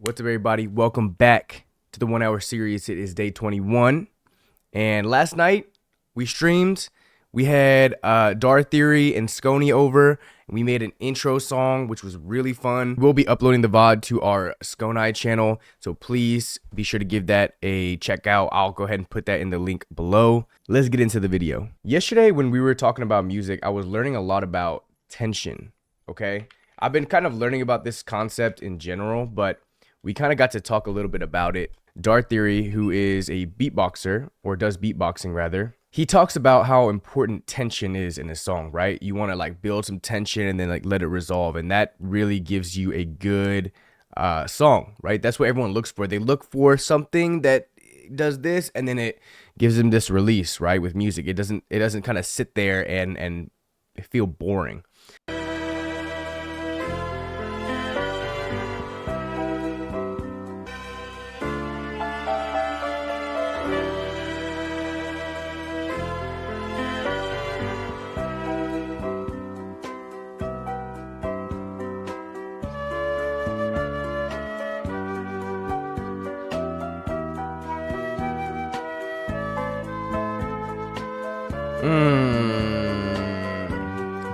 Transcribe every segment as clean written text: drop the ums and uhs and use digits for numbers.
What's up, everybody? Welcome back to the 1 hour series. It is day 21. And last night we streamed. We had whatsup and sconiiee over. And we made an intro song, which was really fun. We'll be uploading the VOD to our sconiiee channel. So please be sure to give that a check out. I'll go ahead and put that in the link below. Let's get into the video. Yesterday, when we were talking about music, I was learning a lot about tension. Okay? I've been kind of learning about this concept in general, but we kind of got to talk a little bit about it. whatsup, who is a beatboxer, or does beatboxing rather, he talks about how important tension is in a song, right? You want to like build some tension and then like let it resolve. And that really gives you a good song, right? That's what everyone looks for. They look for something that does this and then it gives them this release, right? With music, it doesn't kind of sit there and feel boring.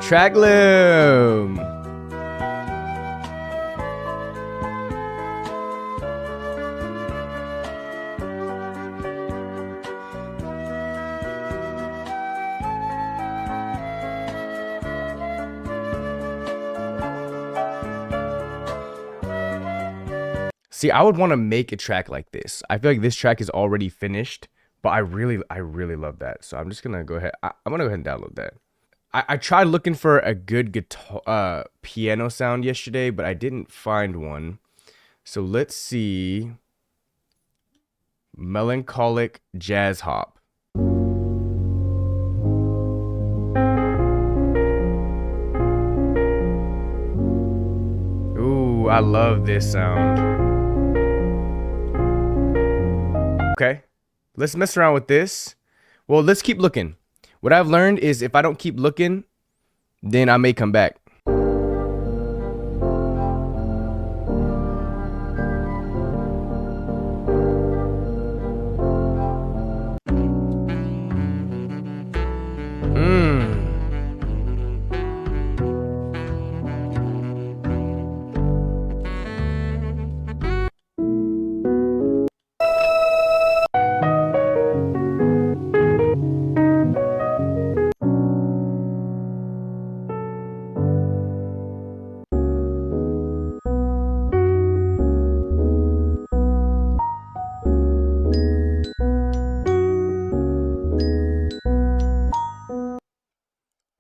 Track loom. See, I would want to make a track like this. I feel like this track is already finished, but I really love that. So I'm just gonna go ahead. I'm gonna go ahead and download that. I tried looking for a good guitar piano sound yesterday, but I didn't find one. So let's see. Melancholic jazz hop. Ooh, I love this sound. Okay, let's mess around with this. Well, let's keep looking. What I've learned is if I don't keep looking, then I may come back.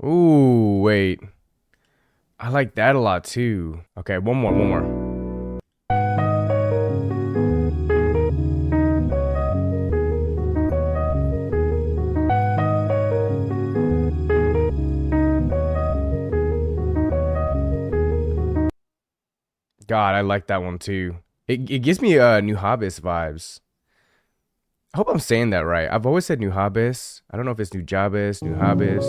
Ooh, wait. I like that a lot too. Okay, one more. God, I like that one too. It gives me New Hobbits vibes. I hope I'm saying that right. I've always said New Hobbits. I don't know if it's New Jabis, New Hobbits.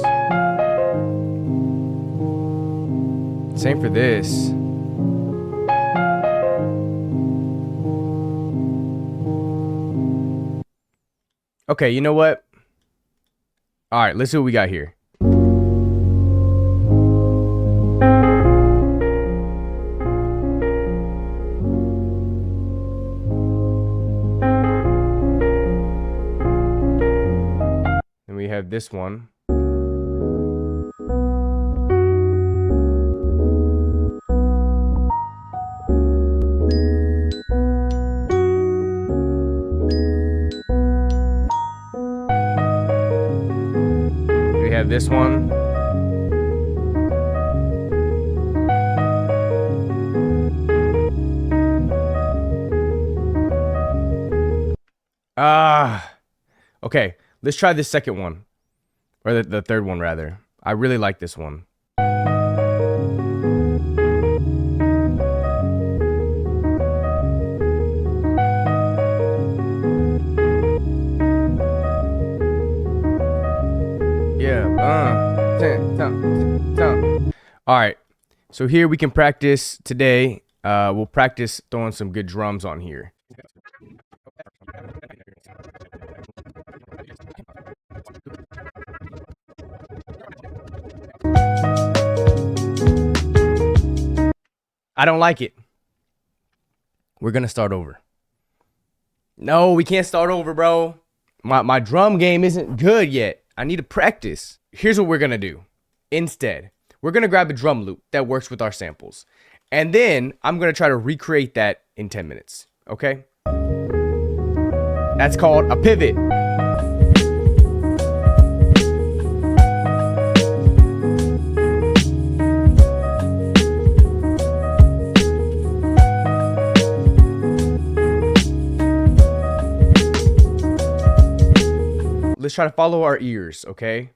Same for this. Okay, you know what? All right, let's see what we got here. And we have this one. Have this one. Okay, let's try this second one, or the third one rather. I really like this one. Yeah. All right. So here we can practice today we'll practice throwing some good drums on here. I don't like it. We're gonna start over. No, we can't start over, bro. My drum game isn't good yet. I need to practice. Here's what we're gonna do. Instead, we're gonna grab a drum loop that works with our samples. And then I'm gonna try to recreate that in 10 minutes. Okay? That's called a pivot. Let's try to follow our ears, okay?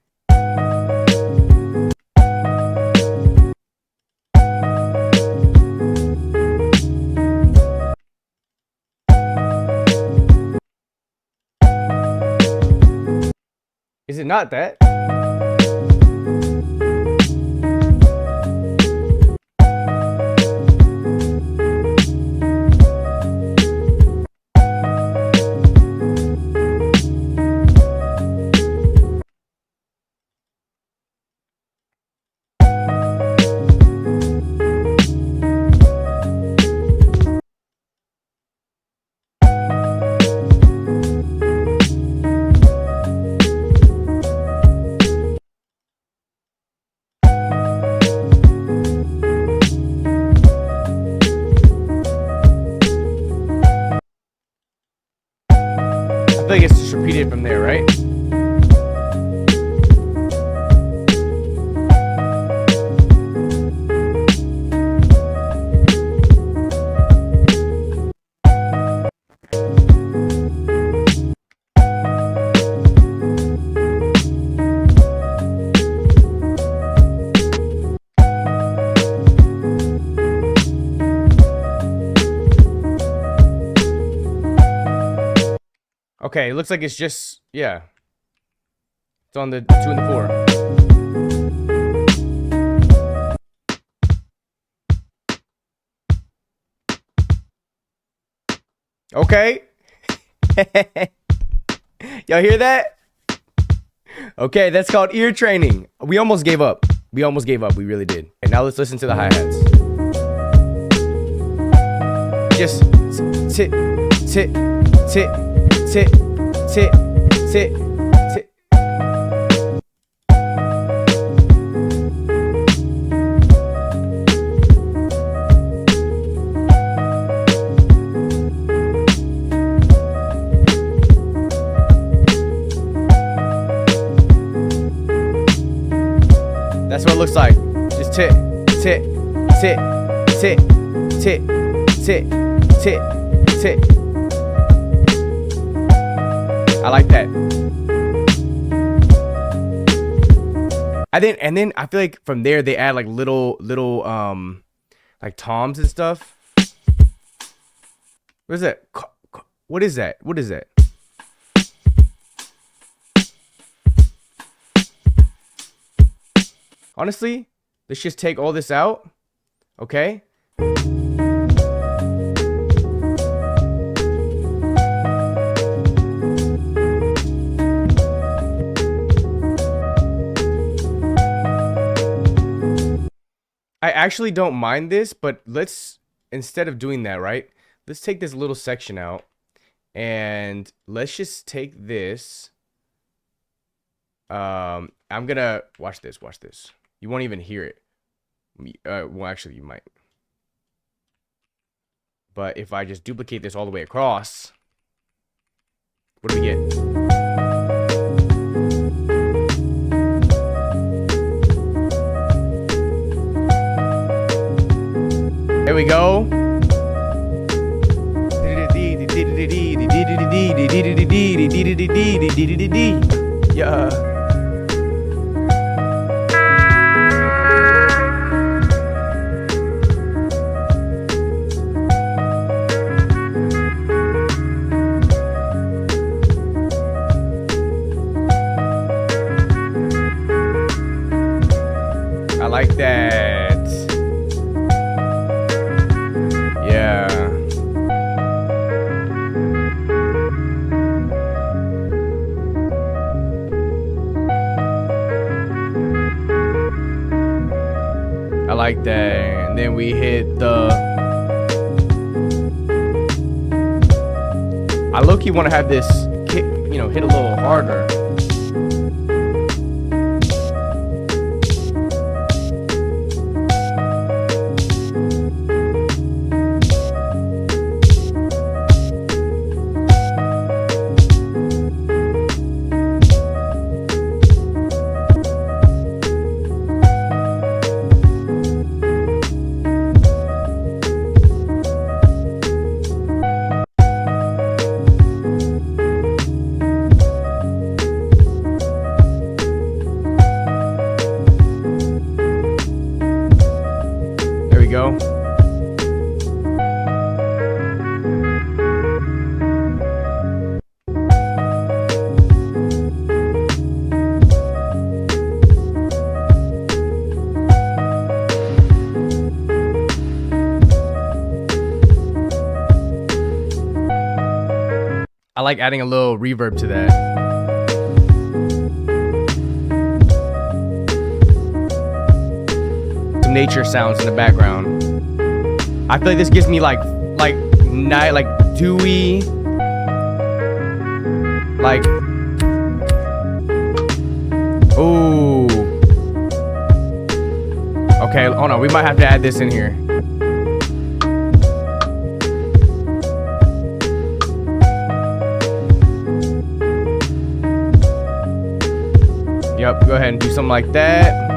Is it not that? I feel like it's just repeated from there, right? Okay, it looks like it's just, yeah. It's on the 2 and the 4. Okay. Y'all hear that? Okay, that's called ear training. We almost gave up. We really did. And now let's listen to the hi-hats. Just tit, tit, tit, tit, tit, tit, tit. That's what it looks like. Just tit, tit, tit, tit, tit, tit, tit, tit. I like that. And then I feel like from there they add like little like toms and stuff. What is that? What is that? What is that? Honestly, let's just take all this out. Okay? I actually don't mind this, but let's, instead of doing that, right? Let's take this little section out and let's just take this. I'm gonna watch this. You won't even hear it. Well, actually, you might. But if I just duplicate this all the way across, what do we get? There we go. Yeah. I like that. like that. And then we hit the... I low-key want to have this kick, you know, hit a little harder. Go. I like adding a little reverb to that. Nature sounds in the background. I feel like this gives me like night, like dewy, like, ooh. Okay, hold on. We might have to add this in here. Yep, go ahead and do something like that.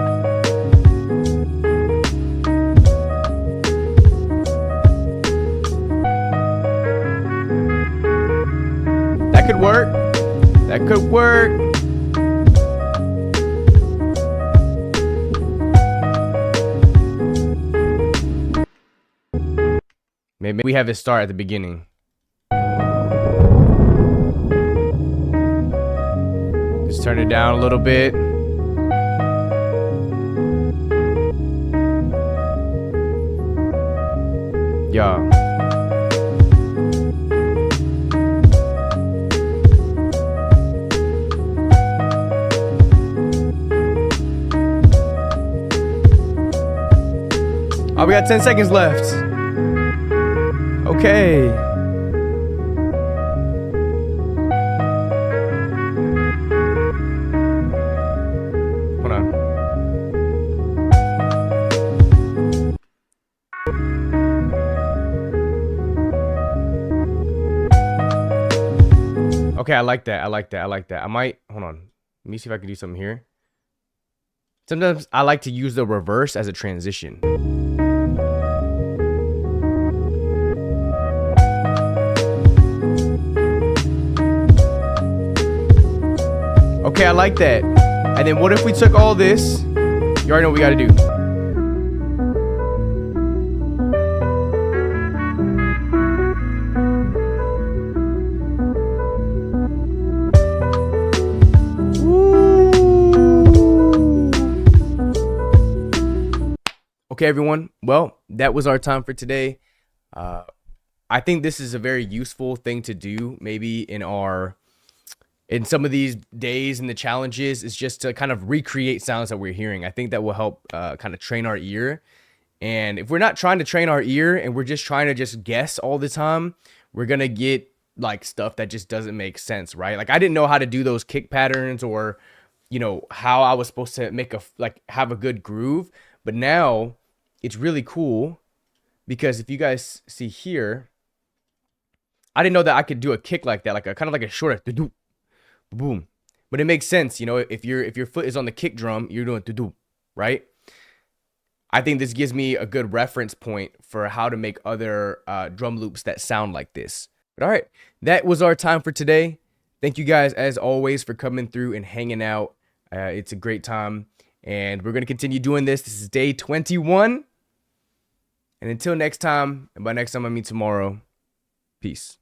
That could work. That could work. Maybe we have it start at the beginning. Just turn it down a little bit. Yeah. Oh, we got 10 seconds left. Okay. Hold on. Okay, I like that. I like that. I like that. I might, hold on. Let me see if I can do something here. Sometimes I like to use the reverse as a transition. Okay, I like that. And then what if we took all this? You already know what we gotta do. Okay, everyone. Well, that was our time for today. I think this is a very useful thing to do, maybe in some of these days and the challenges, is just to kind of recreate sounds that we're hearing. I think that will help kind of train our ear. And if we're not trying to train our ear and we're just trying to just guess all the time, we're gonna get like stuff that just doesn't make sense, right? Like I didn't know how to do those kick patterns, or you know, how I was supposed to make have a good groove. But now it's really cool because if you guys see here, I didn't know that I could do a kick like that, like a kind of like a short boom. But it makes sense, you know, if your foot is on the kick drum, you're doing do, right? I think this gives me a good reference point for how to make other drum loops that sound like this. But all right, that was our time for today. Thank you guys, as always, for coming through and hanging out. It's a great time, and we're going to continue doing this. This is day 21. And until next time, and by next time I mean tomorrow, peace.